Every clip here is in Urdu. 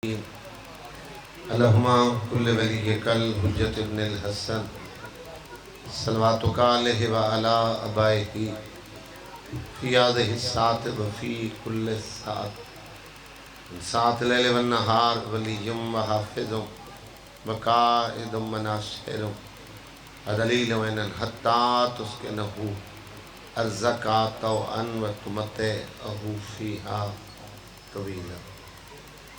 اللہم کل ولی کل حجت ابن الحسن صلواتک علیہ وعلا ابائہ فی هذه الساعة وفی کل ساعة ساعة لیل والنہار ولیم وحافظ وقائد مناشر دلیل وین حتی تسکنہو ارزقا توعن وتمتعہو فیہا طویلا۔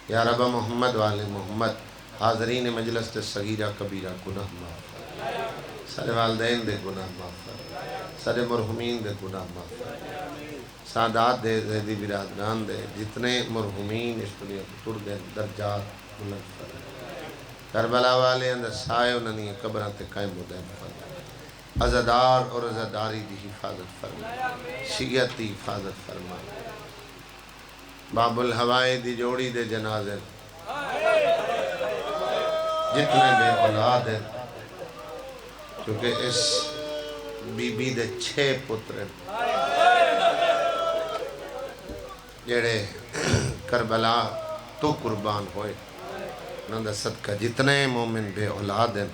یا رب محمد والے محمد حاضرین مجلس تے صغیرہ کبیرہ گناہ معاف فرما، سارے والدین دے گناہ معاف فرما، سارے مرحومین دے گناہ معاف فرما، سادات دے زیدی برادران دے جتنے مرحومین اس دنیا کو ٹر گئے درجات بلند فرما، کربلا والے اندر سائے انہی قبران تے قائم و دائم فرما، عزدار اور عزداری دی حفاظت فرما، شیعت دی حفاظت فرما، باب الہوائی دی جوڑی دے جنازے جتنے بے اولاد ہیں کیونکہ اس بی بی دے 6 پتر جڑے کربلا تو قربان ہوئے انہوں نے صدقہ جتنے مومن بے اولاد ہیں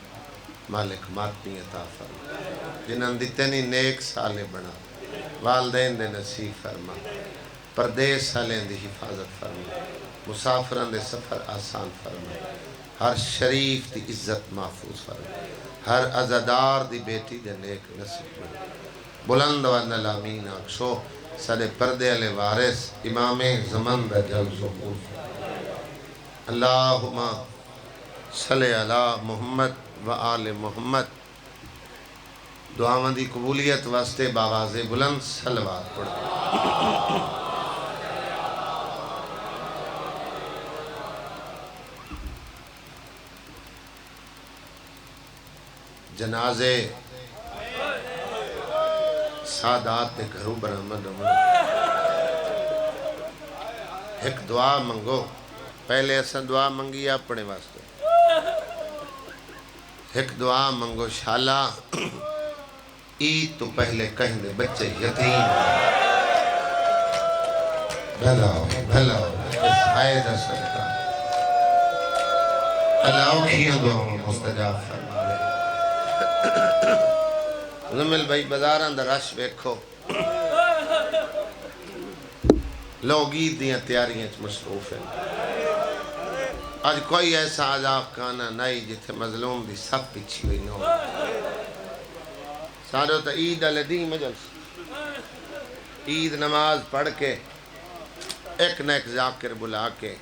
مالک ماتمی عطا فرما، جنہوں نے دیتے نیک سالے بنا، والدین دے نصیب فرما، پردیس سالیں دی حفاظت فرما، مسافران دے سفر آسان فرما، ہر شریف دی عزت محفوظ فرما، ہر عزدار دی بیٹی دے نیک نصیب فرما، بلند و نلامین آکشو سارے پردے علی وارث امام زمان دا جل ظہور فرما۔ اللہم صلی علی محمد و آل محمد۔ دعاواں دی قبولیت واسطے باواز بلند صلوات پڑھیں۔ جنازے سادات دے گھروں برآمد ہونا، ایک دعا منگو، پہلے ایسا دعا منگی اپنے واسطے، ایک دعا منگو شالا عید تو پہلے کہیں دے بچے یتیم بھلا اس آئے صدقہ اللہ کھیاں دعاوں مستجاب فرما۔ زمل بھائی بازاران دا رش بیکھو، لوگ عید دیاں تیاریاں مصروف ہیں، آج کوئی ایسا عذاب کانا نہیں جتھے مظلوم دی سب پیچھی ہوئی نو، سارے تا عید علی دی مجلس عید نماز پڑھ کے ایک نہ ایک ذاکر بلا کے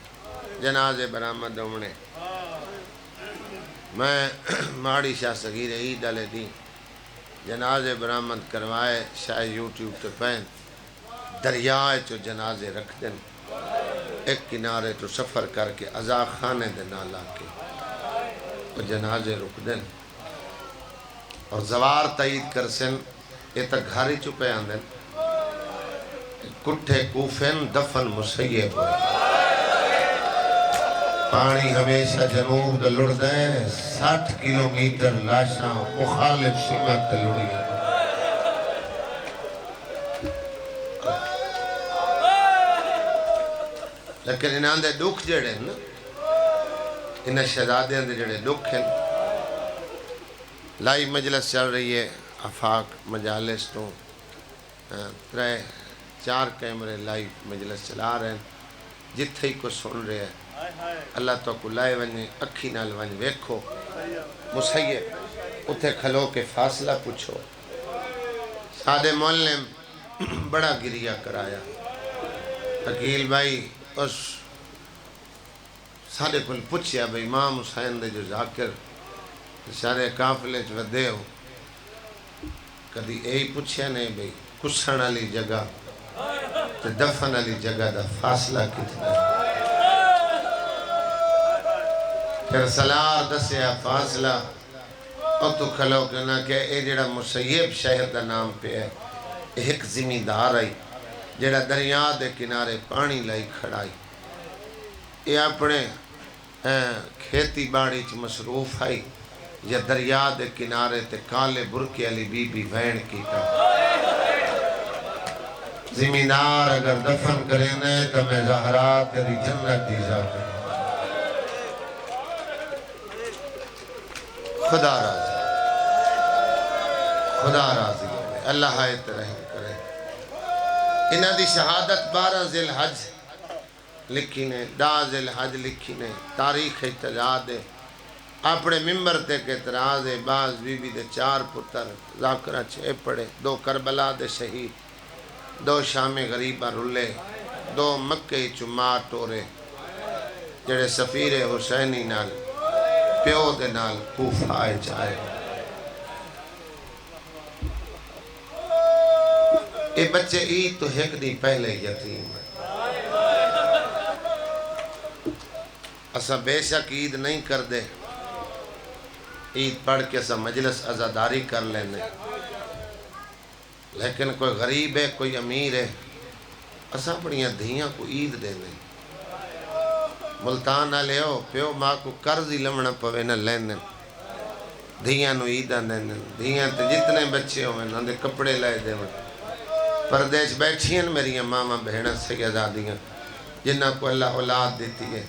جنازے برآمد ہونے، میں ماڑی شاہ صغیر عید علی دی جنازے برآمد کروائے، شاہ یوٹیوب تے پہن دریائے چو جنازے رکھ دن، ایک کنارے تو سفر کر کے عزا خانے دے نالا کے وہ جنازے رک دن اور زوار تائید کرسن، یہ تک گھاری چپے آندن، کٹھے کوفن دفن مسیب ہوئے، پانی ہمیشہ جنوب دا لڑ دیں، 60 کلومیٹر لاشاں مخالف سمت لڑی ہیں، لیکن انہاں دے دکھ جڑے ہیں نا، انہاں شہزادیاں دے جڑے دکھ ہیں، لائی مجلس چل رہی ہے آفاق مجالس تو 3-4 کیمرے لائی مجلس چلا رہے ہیں، جتھے ہی کو سن رہے ہیں اللہ تو کو لائے ونجے اکھی نال ونج ویکھو، مسیب اتھے کھلو کے فاصلہ پوچھو، سادے معلم بڑا گریہ کرایا، عقیل بھائی اس سادے کل پوچھیا بھائی امام حسین دے جو ذاکر سارے کافلے جو دے ہو، کدی ایہی پوچھیا نہیں بھائی کسن علی جگہ تے دفن علی جگہ دا فاصلہ کتنا ہے، پھر سلار دسیا فاصلہ اور تو کھلو کہنا کہ اے جڑا مسیب شہر دا نام پہ ہے ایک زمیندار آئی جڑا دریا دے کنارے پانی لائی کھڑائی، یہ اپنے کھیتی باڑی چ مصروف آئی یا دریا دے کنارے تے کالے برکے علی بی بی وین کی کا زمیندار اگر دفن کرنے تو میں زہرا تیری جنت دی جا کر خدا راضی، خدا راضی ہوئے، اللہ آیت رحم کرے۔ انہاں دی شہادت 12 ذی الحج لکھی نے، 10 ذی الحج لکھی نے، تاریخ اجتجا دے اپنے ممبر تے کے اعتراض ہے۔ بعض بی بی دے 4 پتر، ذاکرہ 6 پڑے، 2 کربلا دے شہید، 2 شام غریبہ رلے، 2 مکے چمار ٹورے، جڑے سفیر حسینی نال پیو دے نال کوفہ آئے جائے۔ اے بچے عید تو ایک دی پہلے یتیم ہے۔ اسا بے شک عید نہیں کر دے، عید پڑھ کے اسا مجلس عزاداری کر لینے، لیکن کوئی غریب ہے، کوئی امیر ہے، اسا اپنی دھیاں کو عید دینے۔ ملتان نہ لے ہو پیو ماں کو قرض ہی لمنا پوے نہ لینے، دھیاں نو عیدہ دینے، دھیاں تے جتنے بچے ہوئے نہ دے کپڑے لائے دے وے۔ پردیش بیٹھی ہیں میری ماما بہنہ سیدادیاں جنہ کو اللہ اولاد دیتی ہے،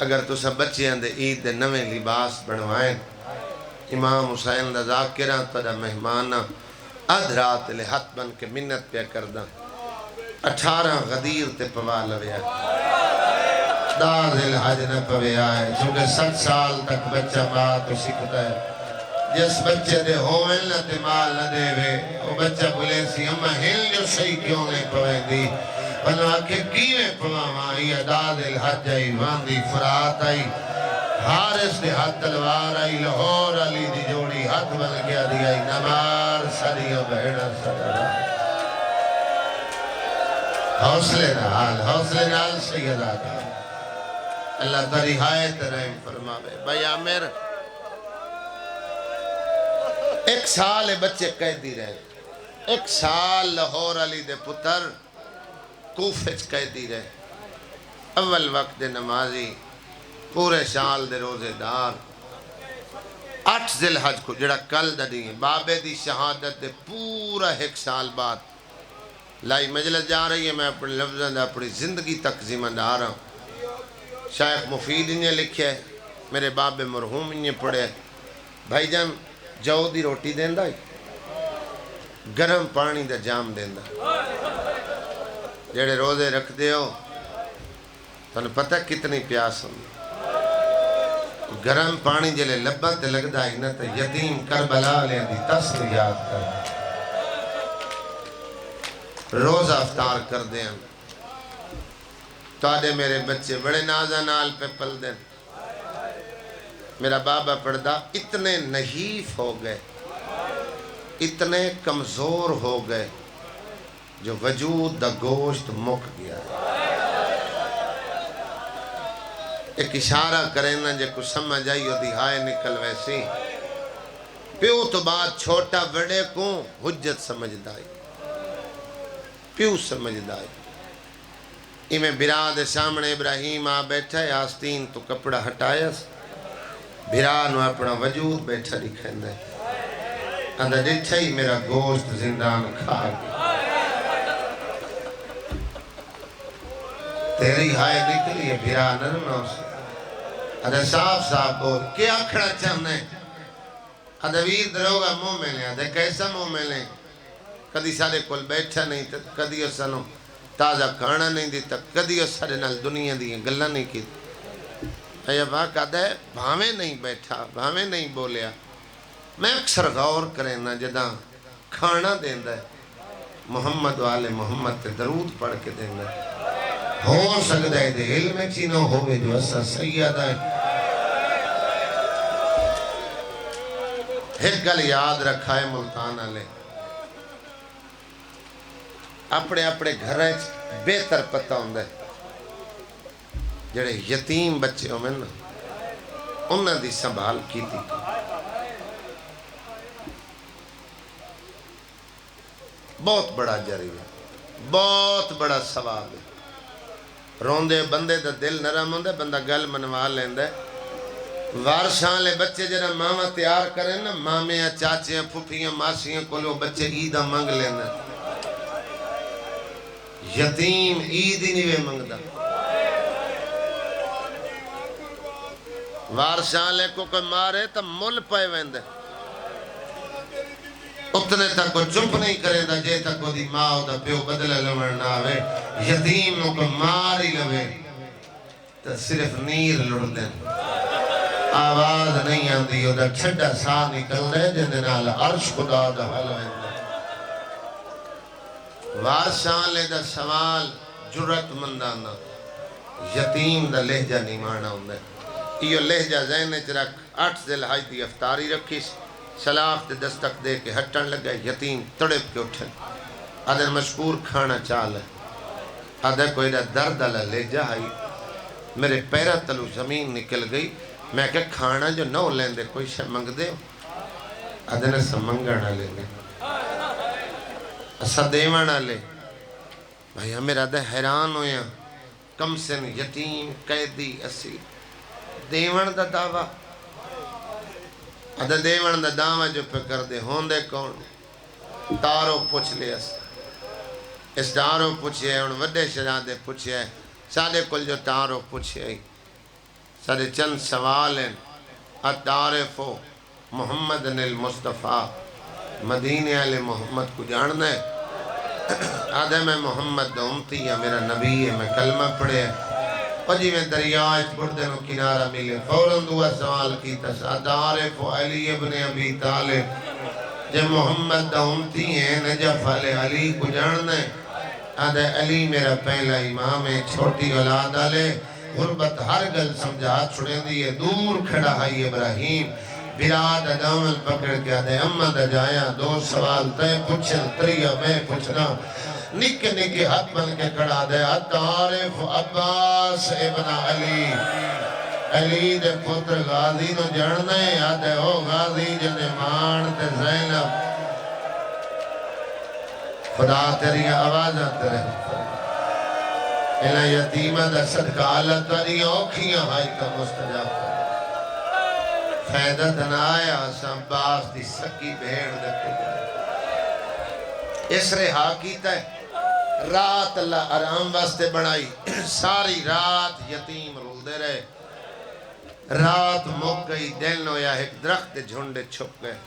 اگر تو سب بچے ہیں دے عید دے نویں لباس بنوائیں، امام حسین دا ذاکرہ تجا مہمانہ ادھ رات لے ہاتھ بن کے منت پہ کردہ 18 غدیر تے پوا لویا، 10 ذی الحج نہ پوے آئے، چونکہ 7 سال تک بچہ ماں تو سکھتا ہے۔ جس بچے دے ہوئے نہ تے مال نہ دے وے، وہ بچہ بولے سی اما ہل جو صحیح کیوں نہیں پوے دی، بنا کے کیویں پوا مائی، 10 ذی الحج آئی، واندی فرات آئی، حارس دے ہاتھ تلوار آئی، لاہور علی دی جوڑی ہاتھ بن گیا دی آئی، نمار سڑیوں بہنہ سڑا۔ حوصلے نال سیدہ کا اللہ تاری حایت رحم فرماوے۔ بھائی عامر 1 سال بچے قیدی رہے، 1 سال لاہور علی دے پتر کوفچ قیدی رہے، اول وقت دے نمازی، پورے سال دے روزے دار، 8 ذی الحج کو جڑا کل دی بابے دی شہادت دے پورا 1 سال بعد لائی مجلس جا رہی ہے۔ میں اپنے لفظوں دا اپنی زندگی تک ذمہ دار ہوں۔ شیخ مفید انہیں لکھے ہے، میرے باب مرحوم انہیں پڑھے، بھائی جان جو دی روٹی دیندہ ہے، گرم پانی دا جام دیندہ، جڑے روزے رکھ دے ہو تو انہیں پتہ کتنی پیاس ہوں، گرم پانی جلے لباں تے لگ دا ہی نہ تے یتیم کربلا لے دی تصویر یاد کر، روزہ افطار کر دیں۔ تو آدھے میرے بچے بڑے نازہ نال پہ پل دیں، میرا بابا پڑھدا اتنے نحیف ہو گئے، اتنے کمزور ہو گئے جو وجود دا گوشت مک گیا ہے۔ ایک اشارہ کریں نا جے کچھ سمجھ آئی ہو دہائے نکل ویسی، پیو تو بات چھوٹا بڑے کو حجت سمجھ دائی، پیو سمجھ دائی۔ میں بھرا دے سامنے ابراہیم آ بیٹھا ہے، آستین تو کپڑا ہٹایا، بھرا نو اپنا وجود بیٹھا دکھائیں دے، اندھا ڈٹھا ہی میرا گوشت زندان کھا گیا، تیری ہائے نکلی ہے بھرا نرمہ سے، اندھا صاف صاف بول کیا کھڑا چاہنے، اندھا ویر دروگا مو میں لیں، اندھا کیسا مو میں لیں، کدی سارے کل بیٹھا نہیں تھا، کدی اسانو تازہ کھانا نہیں دیتا، کدی سارے نال دنیا دی گلہ نہیں کی، اے باں کہتا ہے بھامیں نہیں بیٹھا، بھامیں نہیں بولیا۔ میں اکثر غور کریں نا جدہ کھانا دیندہ ہے، محمد والے محمد تے درود پڑھ کے دیندہ ہے، ہو سکتا ہے دے علم چینو ہوئے جو اسا سیدہ ہے۔ ایک گل یاد رکھا ہے ملتانہ لے، اپنے اپنے گھریں بہتر پتہ ہوں دے، جڑے یتیم بچے ہوں میں نا انہاں دی سنبھال کی تھی، بہت بڑا جریب ہے، بہت بڑا ثواب ہے۔ روندے بندے دا دل نرم ہوں دے، بندہ گل منوا لیندے، وارشاں لے بچے جنہاں ماما تیار کریں نا، مامیاں چاچیاں پھوپھیاں ماسیاں کو لو بچے عیدہ منگ لیندے، یتیم عید ہی نہیں وے منگدہ، وارشاں لے کو کوئی مارے تو مل پائے ویندے اتنے تک کو چپ نہیں کرے دا جے تک کو دی ماں دا پیو بدلے لوڑ نہ آوے یتیم نو کو ماری لوے تو صرف نیر لڑ دیں آواز نہیں آندی او دا چھڑا سا نکل دے جن نال عرش خدا دا حل ویندے وارشاں لے دا سوال جرت مندانا یتیم دا لہجہ نہیں مانا ہوندے یہ لہجہ ذہن چ رکھ 8 ذی الحج دی افطاری رکھیس سلاخ تے دستک دے کے ہٹن لگا یتیم تڑپ کے اٹھن آدھر مشکور کھانا چال ہے آدھر کوئی دا درد اللہ لہجہ آئی میرے پیرہ تلو زمین نکل گئی میں کہ کھانا جو نو لین دے کوئی شے منگ دے آدھر نے سمنگڑ نہ لے گے اسا دیوان نہ لے بھائی میرا دے حیران ہویا کم سن یتیم قیدی اسیر دیوان دا دعویٰ ادھا دیوان دا دعویٰ جو پہ کر دے ہون دے کون تارو پوچھ لے اس تارو پوچھے ان وڈے شہزادے پوچھے سادے کل جو تارو پوچھے سادے چند سوال ہیں اتعارفو محمد المصطفیٰ مدینے علی محمد کو جاننا ہے آدھے میں محمد دا امتی یا میرا نبی ہے میں کلمہ پڑھے اور جی میں دریاج بردے نو کنارہ ملے فوراں دعا سوال کی اتعارفو علی ابن ابی طالب جب محمد دا امتی ہیں نجف علی کو جاننا ہے آدھے علی میرا پہلا امام ہے چھوٹی اولاد آلے غربت ہر گل سمجھا چھڑیں دیئے دور کھڑا ہے ابراہیم براد دامل پکڑ کے آدھے امہ دا جایا 2 سوال تے پوچھن تریہ میں پوچھنا نکے نکے ہاتھ بن کے کھڑا دے اتعارف عباس ابن علی علی دے پتر غازی نو جڑنے آدھے او غازی جنے مان تے زینب خدا تیری آواز آتے رہے اینا یتیمہ دا صدقہ اللہ تاری اوکھیاں ہائی کا مستجاب فیدہ دنایا سنباس دی سکی بھیڑ دکھے اس رہا کیتا ہے رات اللہ آرام واسطے بڑھائی ساری رات یتیم رول دے رہے رات مک گئی دل نو یا ایک درخت جھنڈے چھپ گئے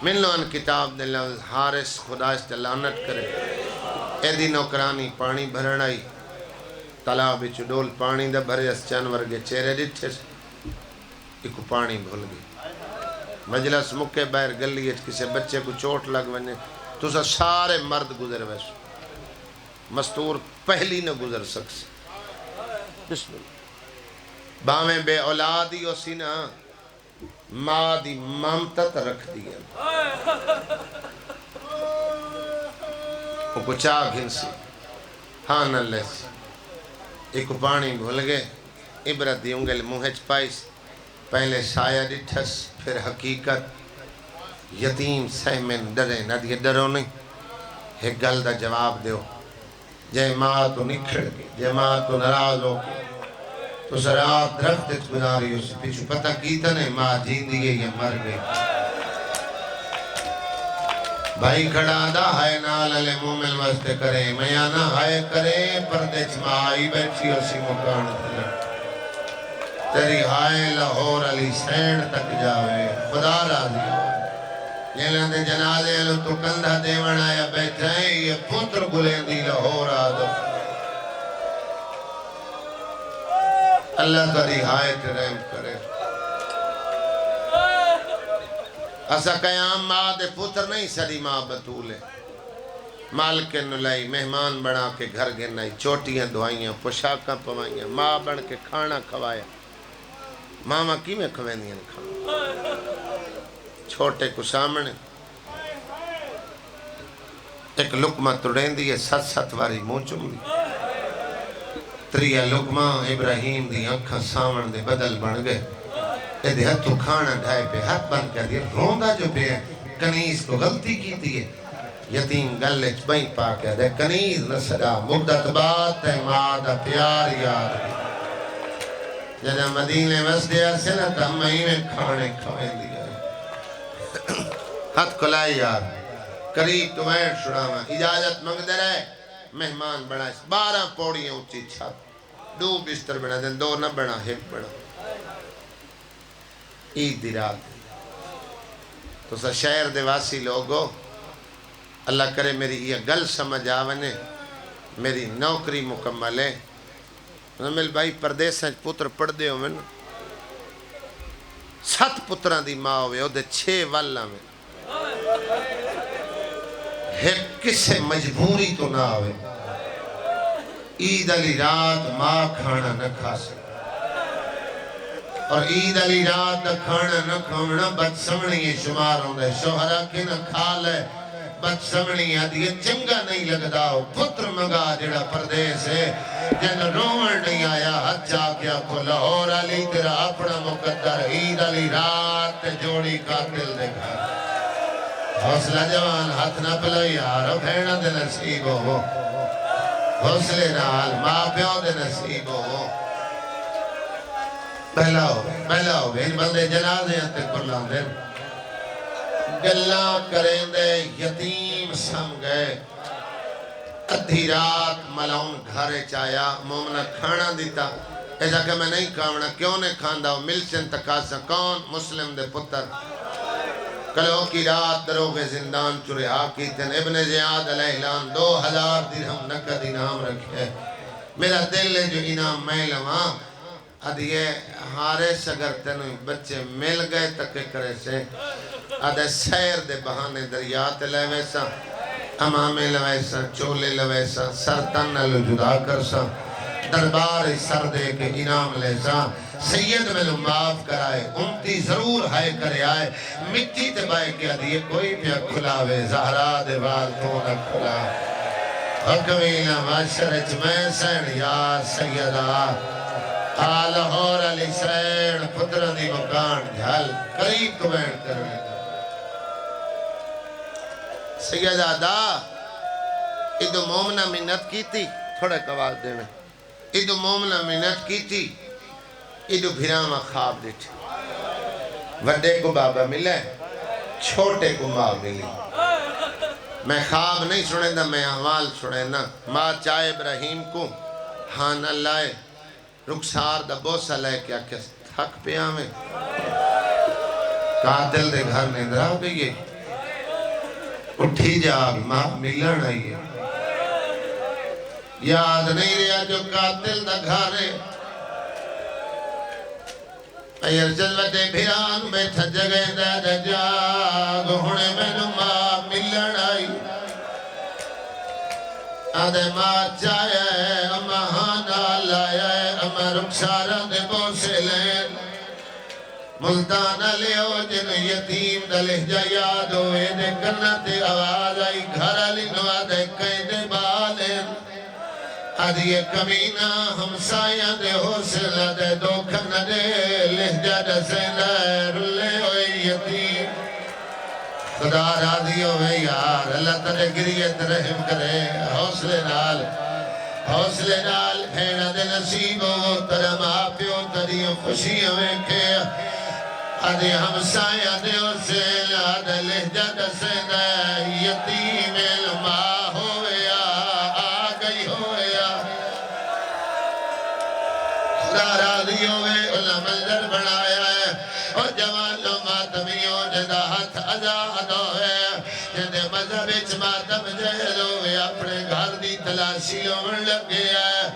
من لو ان کتاب دل حارس خدا اس لعنت کرے اے دی نوکرانی پانی بھرن آئی تالاب چڈول پانی دا بھرے اس جانور کے چہرے ڈٹھے سے ایکو پانی بھول گئی مجلس مکے باہر گلی ہے کسی بچے کو چوٹ لگ بنے تو سارے مرد گزر ویسو مستور پہلی نہ گزر سکس بسم اللہ باویں بے اولادی ہو سی نا ماں دی ممتت رکھ دیا وہ کچھ آگ ہنسی ہاں نہ لیسی ایک پانی بھول گئے عبرت دی انگل موہج پائیس پہلے سایہ ڈٹھس پھر حقیقت یتیم سہمن ڈرے نہ دیئے ڈرو نہیں ایک گل دا جواب دیو جے ماں تو نکھڑ گئی جے ماں تو نراز ہو گئی تو سرات درخت گزاری اس پیچھو پتہ کیتا نہیں ماں جین دیئے یہ مر گئی بھائی کھڑا دا ہائے نال علی مومن واسطے کرے میانا ہائے کرے پردے چما آئی بیٹھی اسی مکان تلے تیری ہائے لاہور علی سین تک جاوے خدا راضی ہو یہ لندے جنازے لو تو کندھا دیوان آیا بیٹھا ہے یہ پتر گلیں دی لاہور آدم اللہ تاری ہائے رحم کرے اسا قیام ماں دے پتر نہیں سری ماں بطولے مالک نلائی مہمان بنا کے گھر گنائی چوٹیاں دعائیاں پوشاکاں پوائیاں ماں بن کے کھانا کھوایا ماما کی میں کھویندیاں کھانا چھوٹے کو سامنے ایک لقمہ توڑین دی 7 واری منہ چم دی تریہ لقمہ ابراہیم دی آنکھاں سامن دے بدل بن گئے اے دے ہتھو کھانا ڈھائے پہ ہاتھ بند کر دیا روندہ جو پہ کنیز کو غلطی کی دیئے یتیم گلچ بہیں پا کے دے کنیز نسرا مدت بات ہے مادہ پیار یاد جنہ مدینے وسدیا سے نہ تا میں کھانے کھویں دیا ہاتھ کھلائی یار قریب تو میں شڑاما اجازت منگ دے رہے مہمان بنا 12 پوڑیاں اونچی چھت 2 بستر بنا دیں 2 نہ بنا 1 بنا عید دی رات تو سا شہر دے واسی لوگو اللہ کرے میری یہ گل سمجھ آونے میری نوکری مکمل ہے میل بھائی پردیساں پتر پڑھ دے ہو میں 7 پتران دی ماں ہوئے او دے 6 والا میں ایک کسے مجبوری تو نہ ہوئے عید علی رات ماں کھانا نہ کھا سکتا اور عید علی رات نہ کھانا نہ کھانا بد سمنی شمار ہوندے شوہرہ کے نہ کھا لے بد سمنی آدھی چنگا نہیں لگدا ہو پتر مگا جڑا پردیس ہے جن رومن نہیں آیا ہاتھ جا کیا کو لاہور علی تیرا اپنا مقدر عید علی رات جوڑی قاتل دے گھر حوصلہ جوان ہاتھ نہ پلو یارو بھیڑا دے نصیب ہو حوصلے نال ماں پیو دے نصیب ہو پہلا ہو ان بندے جنازے انتے کھلان دے گلہ کریں دے یتیم سم گئے ادھی رات ملاؤن گھرے چایا مومنہ کھانا دیتا ایسا کہ میں نہیں کھانا کیوں نے کھاندہ ملچن تکاسا کون مسلم دے پتر کلو کی رات دروغ زندان چرہا کی تن ابن زیاد علیہ الان 2000 درہم نقد انعام رکھے میرا دل ہے جو انعام میں لواں ادھیے ہارے سگر تنوی بچے مل گئے تکے کرے سے ادھے سیر دے بہانے دریات لے ویسا امامے لے ویسا چولے لے ویسا سرطن لے جدا کرسا دربار سر دے کے انعام لے سا سید میں لو معاف کرائے امتی ضرور ہائے کرے آئے مٹی تے بائے کیا دیئے کوئی پیا کھلاوے زہرا دیوال تو نہ کھلا حکمینا معاشرچ میں سین یا سیدہ آلہور علی سین پترہ دی مکان جھل قریب کو بیٹھ کرنے سیدہ دا ادو مومنہ منت کی تھی تھوڑے کواز دے میں ادو مومنہ منت کی تھی ادو بھیرامہ خواب دیٹھ وڈے کو بابا ملے چھوٹے کو ماں ملی میں خواب نہیں سنے دا میں احوال سنے نا ماں چاہے ابراہیم کو ہاں اللہ رخسار دا بوسا لے کیا کس تھک پہ آمیں قاتل دے گھر میں اندرہ ہو گئی ہے اٹھی جاگ ماں ملن آئی ہے یاد نہیں رہا جو قاتل دا گھر ہے ایر جلوٹے بھیران بیٹھا جگہ دے جاگ ہونے میں نو ماں ملن آئی آدھے ماں چاہے اما ہانا لائے اما رخسارہ دے بوسے لین ملتانہ لیو جن یتیم دلہ جا یاد ہوئے دے کرنا تے آواز آئی گھر علی نوا دے کئی دے بالین آدھی کمینہ ہمسایہ دے حوصلہ دے دوکھن دے لہجہ دسیندہ رلے ہوئے یتیم خدا راضی ہوئے یار اللہ ترے گریت رحم کرے حوصلے نال پھیڑا دے نصیب ہو ترم آپیوں تریوں خوشیوں میں کھے آدھی ہمسایہ دے حوصلہ دے لہجہ دسیندہ یتیم علمہ راضی ہوئے اللہ منظر بنایا ہے اور جوانوں ماتمیوں جدہ ہاتھ آزاد ہوئے جدہ مذہب اچ ماتم جہل ہوئے اپنے گھر دی تلاشی ہوئے لگ گیا ہے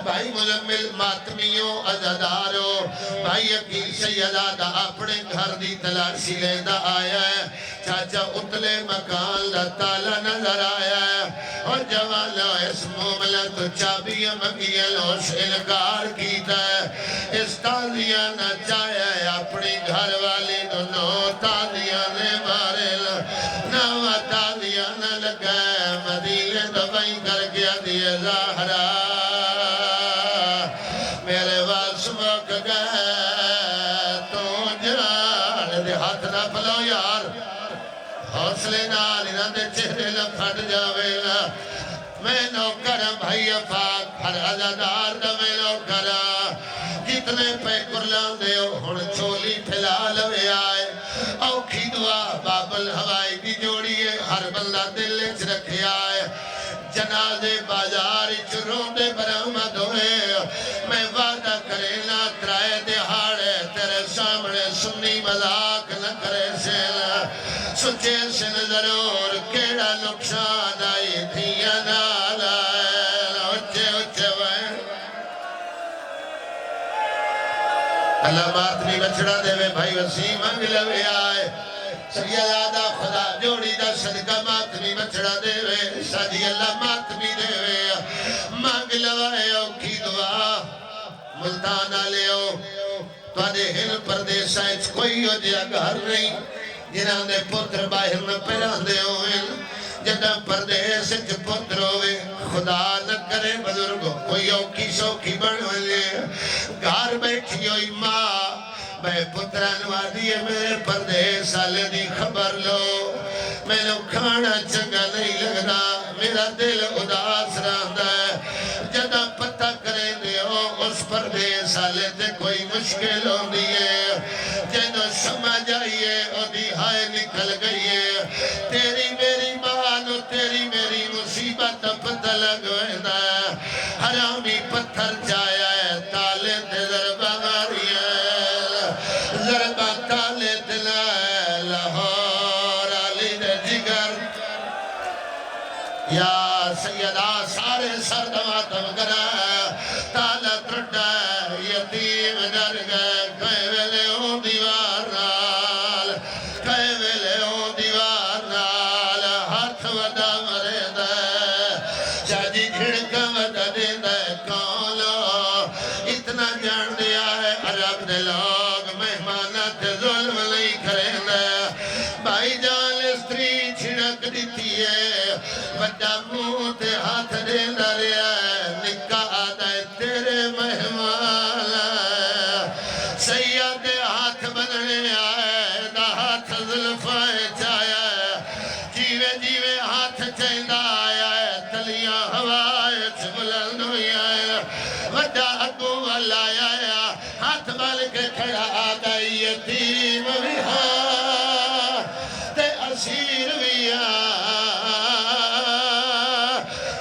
بھائی مزمل ماتمیوں ازاداروں بھائی اکیل سیدادہ اپنے گھر دی تلاشی لیندہ آیا ہے چاچا اتلے مکان دا تالا نظر آیا ہے اور جوانوں اس موملہ تو چابیاں مگیل اس انکار کیتا ہے اس تالیاں نہ چاہے اپنی گھر والی دونوں تالیاں نے مارے نوا تالیاں نہ لگائے مدیلے دبائی کر گیا دیئے ظاہرہ میرے واسمک گئے تو جان دے ہاتھ نہ پلو یار حوصلے نال انہاں دے چہرے لپھٹ جاوے نا میں نوکر بھائی پاک ہر عزادار دا میں نوکر جتنے پہ کرلان دے ہن چھولی پھیلا لوے آئے اوکھی دعا بابل ہوائی دی جوڑی ہے ہر بندہ دل اچ رکھے آئے جنازے بازار چروں دے برآمد ہوئے میں وعدہ کرے نا ترائے دہاڑے تیرے سامنے سنی مذاق نہ کرے سیلا سچے سن ضرور کیڑا نقصان آئی تھیا نالا اچھے اچھے وائن اللہ ماتمی بچڑا دے وے بھائی وسیم انگلوے آئے سیدہ خدا جوڑی دا صدقہ ماتمی بچڑا دے وے سادی اللہ ماتمی دے وے مانگ لوائے اوکھی دعا ملتانہ لے او تو آدھے ہن پردیسہ اچھ کوئی ہو جیا گھر نہیں جنہاں دے پتر باہر نہ پیران دے ہوئے جدہ پردیس اچھ پتر ہوئے خدا نہ کرے بزرگوں کوئی اوکی سوکی بڑھوئے گھر بیٹھی ہوئی ماں بے پتران وادی ہے میرے پردیس آلے دی خبر لو میں لو کھانا چنگا نہیں لگنا میرا دل اداس رہندا ہے جدہ پتہ کریں دے ہو اس پردیس آلے تے کوئی مشکل ہوں دیئے جنہوں سمجھ آئیے اور دیہائے نکل گئیے تیری میری مانو تیری میری مصیبت پتہ لگوئے دا حرامی پتھر جایا ہے تالے تے ضربہ ماری ہے ضربہ تالے تے لاہور علی دے جگر یا سیدہ سارے سردماتم کرا تالا ترڈا یتیم ڈر گئے کہے ویلے ہوں دیوار نال کہے ویلے ہوں دیوار نال ہاتھ ودا مرے دے چاجی جھڑکا ودا دین دے کولو اتنا جان دیا ہے عرب دے لوگ مہمانت ظلم نہیں کریں دے بھائی جان استری چھڑک دیتی ہے وڈا منہ تے ہاتھ دین داریا ہے نکاح آدھائے تیرے مہمان سیاد ہاتھ بننے آئے دا ہاتھ ظلفائے چایا ہے جیوے جیوے ہاتھ چیندہ آیا ہے تلیاں ہوائے چبلند ہوئی آیا وڈا اگو والا آیا ہاتھ بال کے کھڑا آدھائی یتیم بھی ہاں تے اسیر بھی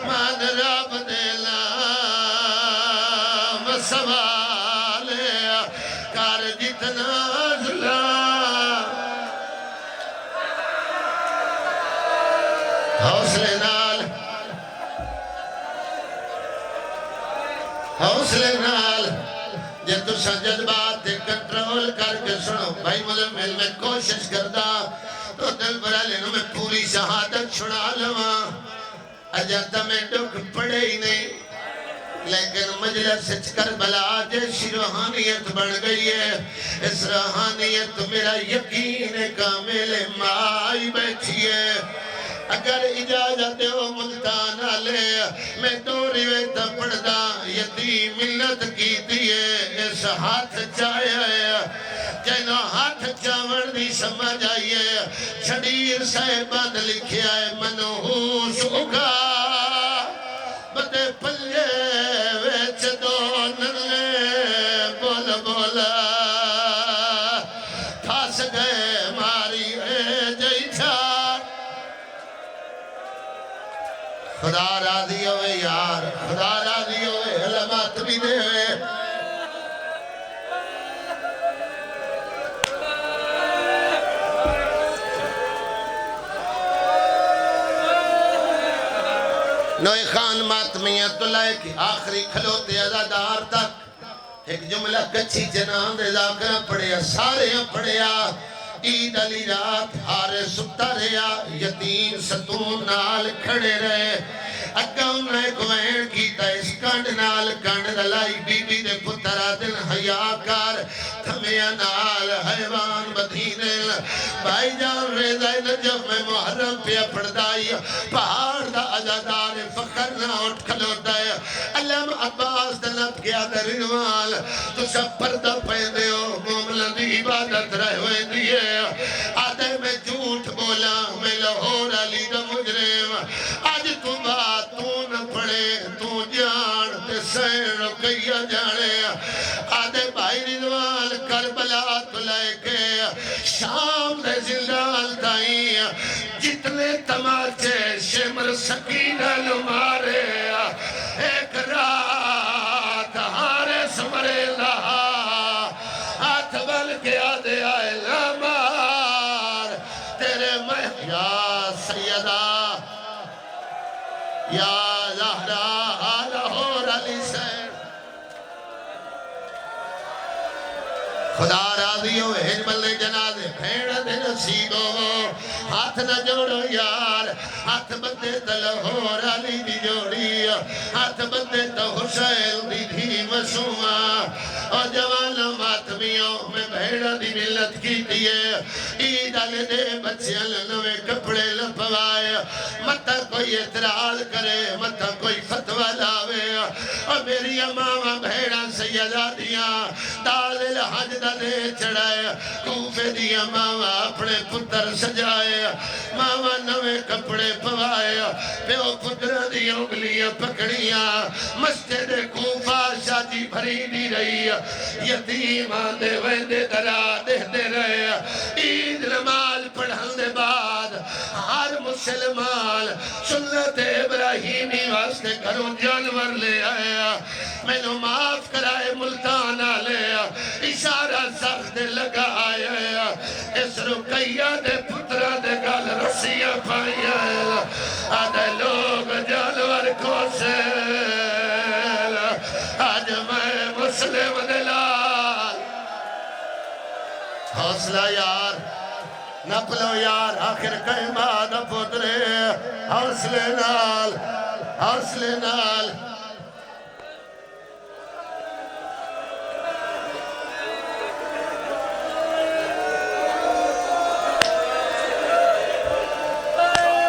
مان رب دینا سوال کار جتنا ظلم حوصلے نال حوصلے نال جے تو جذبات کنٹرول کر کے سنو بھائی ململ میں کوشش کردا تو دل برا لینو میں پوری شہادت چھڑا لوا اجاتا میں ڈک پڑے ہی نہیں لیکن مجلس کربلا جیسی روحانیت بڑھ گئی ہے اس روحانیت میرا یقین کامل مائی بیٹھی ہے اگر اجازت ہو ملتانہ لے میں دو رویتہ پڑھدا یتیم ملت کی دیئے اس ہاتھ چاہیا ہے جنہوں ہاتھ چاور دی سمجھ آئیے چھڑیر صاحبان لکھیا ہے منحوس اگا بدے پلے ویچ دو نلے بول بولا تھاس گئے ماری اے جئی چھار خدا راضی ہوئے یار خدا راضی ہوئے علمات بھی دے ہوئے نوے خان ماتمیت اللہ کی آخری کھلوتے ازادار تک ایک جملہ کچھی جنان دے ذاکرہ پڑھیا سارے پڑھیا عید علی رات ہارے ستا رہیا یتیم ستون نال کھڑے رہے اگا انہیں کوئین کیتا اس کنڈ نال کنڈ دلائی بی بی دے پترہ دن حیاکار تھمیا نال حیوان بدھینے بھائی جان ریزہ نجف میں محرم پہ پڑھدائی پہاڑ دا عزادار فخر نہ اٹھ کھلو دائے علم عباس دلت گیا در انوال تو سب پردہ پہنے ہو مومنہ دی عبادت رہ ہوئے دیئے آدھے میں جھوٹ بولا میں لاہور علی دا مجرم آج تو بات تو نہ پڑے تو جان تے سین کیا جانے آدھے بھائی رضوان کربلا تو لے کے شام دے زندال تائیں جتنے تماچے شمر سکینہ لمارے ایک رات ہارے سمرے لہا ہاتھ بل کے آدھے خدا راضی ہوئے ہن بلے جنازے بھیڑ دے نصیب ہو ہاتھ نہ جوڑو یار ہاتھ بندے تلہور علی دی جوڑی ہاتھ بندے تو حسین دی دھی مسومہ اور جوان ماتمیوں میں بھیڑ دی ملت کی دیئے عید آلے دے بچے نوے کپڑے لپوائے متا کوئی اعتراض کرے متا کوئی فتوہ لاوے اور میری امامہ بھیڑا سیدہ دیاں دال الحج دا دے چڑھائے کوفے دیا ماما اپنے پتر سجائے ماما نوے کپڑے پوائے پیو پتر دیا انگلیاں پکڑیاں مسجد کوفہ شادی بھری دی رہی یتیم آندے ویندے درا دے دے رہے عید نماز پڑھن دے بعد ہر مسلمان سنت ابراہیمی واسطے گھروں جانور لے آیا میں نو معاف کرائے ملتانہ لے اشارہ سخت لگا آیا اس رقیہ دے پترہ دے گال رسیہ پایا آدھے لوگ جانور کو سے آج میں مسلم دلال حوصلہ یار نپلو یار آخر قیمہ دا پترے حوصلے نال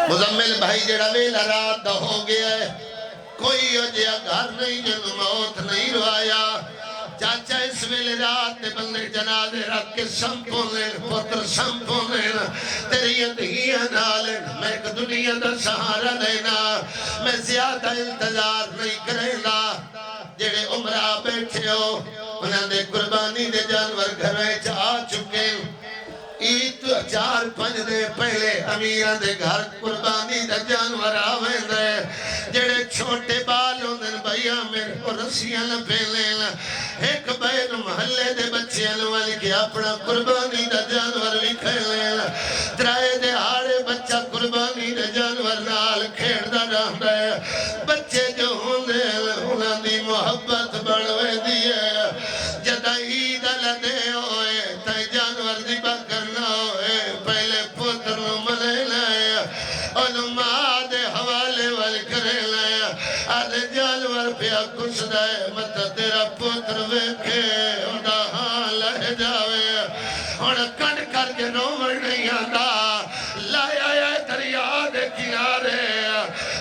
مزمل بھائی جڑا ویلا رات دا ہو گیا ہے کوئی اجیا گھر نہیں جن موت نہیں روایا چاچا اس ویلے رات تے بندے جنازے رکھ کے سمپونے پتر سمپونے تیری اندگیاں نالیں میں ایک دنیا دا سہارا دینا میں زیادہ انتظار نہیں کرینا جڑے عمرہ بیٹھے ہو انہاں دے قربانی دے جانور گھریں چاہ چکے عید 4-5 دے پہلے امیران دے گھر قربانی دا جانور آویں دے جڑے چھوٹے بال ہوندن بھائیا میرے کو رسیاں لپے لینا ایک بین محلے دے بچیاں والی کہ اپنا قربانی دا جانور بھی کھے لینا ترائے دے آڑے بچہ قربانی دے جانور نال کھیڑ دا رہن دے بچے جو ہوندے انہاں دی محبت بڑھوے دیئے جدہ عید لدے ہوئے تے جانور دی بکرنا ہوئے پہلے پتر ملے لائے علماء دے حوالے والے کرے لائے آدھے جانور پیا کچھ دائے مت تیرا پتر ویکھے اندہ ہاں لہ جاوے اور کن کر کے نومر نہیں آتا لائے آئے دریا دے کنارے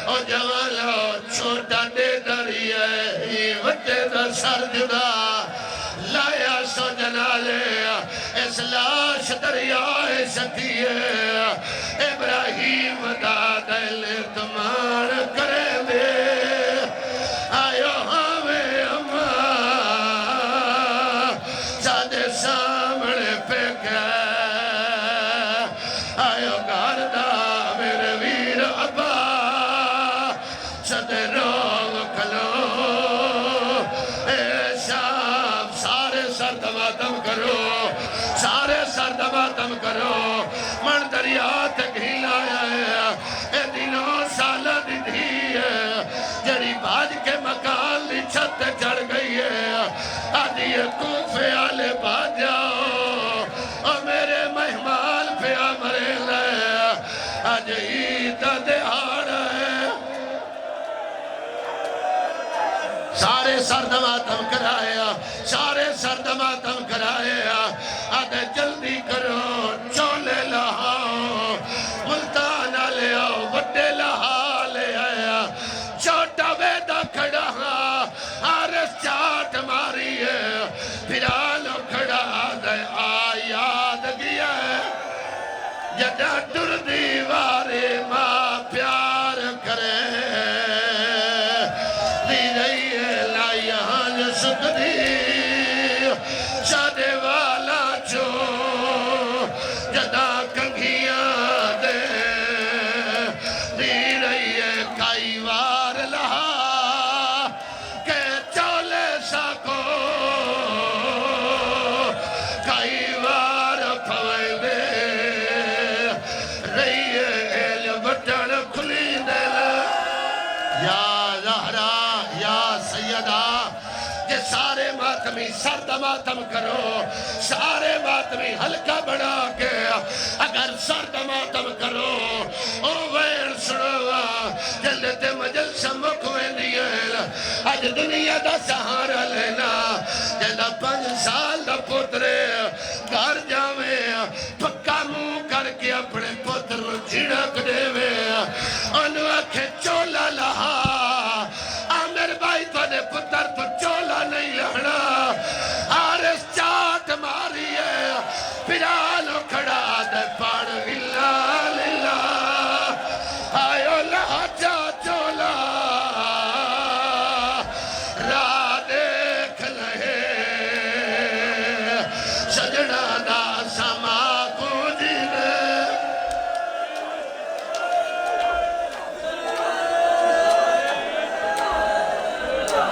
اور جوانو چھوٹا دے دریئے وجہ دا سر جدا لایا سو جنالے اس لاش دریائے سکیے ابراہیم دا دل تمہار کرے دے آئیو ہمیں اماں سادے سامنے پہ گئے آئیو گاردہ میرے ویر ابا سادے روگ کھلو سارے سر دماتم کرو من دریا تک ہی لایا ہے اے دنوں سالہ دی دھی ہے جڑی باج کے مکان دی چھت چڑھ گئی ہے آدھی کوفے آلے باج جاؤ اور میرے مہمان پہ آمرے لے آج عید دہاڑ ہے سارے سر دماتم کرایا سارے سر دماتم کرایا آدھے جلدی کرو چولے لہاؤ ملتانہ لے آؤ وڈے لہا لے آیا چھوٹا بیدہ کھڑا آرس چاٹ ماری ہے پھرالو کھڑا آدھے آیاد گیا ہے جدہ ڈر دیوارے ماں پیار کرے دی رہی ہے لائیان سکھ شادے والا چھو جدا کنگھیاں دے دی رہی ہے کئی وار لہا کہ چولے ساکو کئی وار پھوئے دے رہی ہے ایل بٹ ماتمی سرد ماتم کرو سارے ماتمی ہلکا بنا کے اگر سرد ماتم کرو او وین سنوا جلتے مجل سمک ویندیل اج دنیا دا سہارا لینا جلدہ 5 سال دا پترے گھر جاوے پکا منہ کر کے اپنے پتر جھڑک دے وے انو اکھے چولا لہا آمیر بھائی تو نے پتر تو چولا نہیں لہنا آرس چاٹ ماری ہے پھر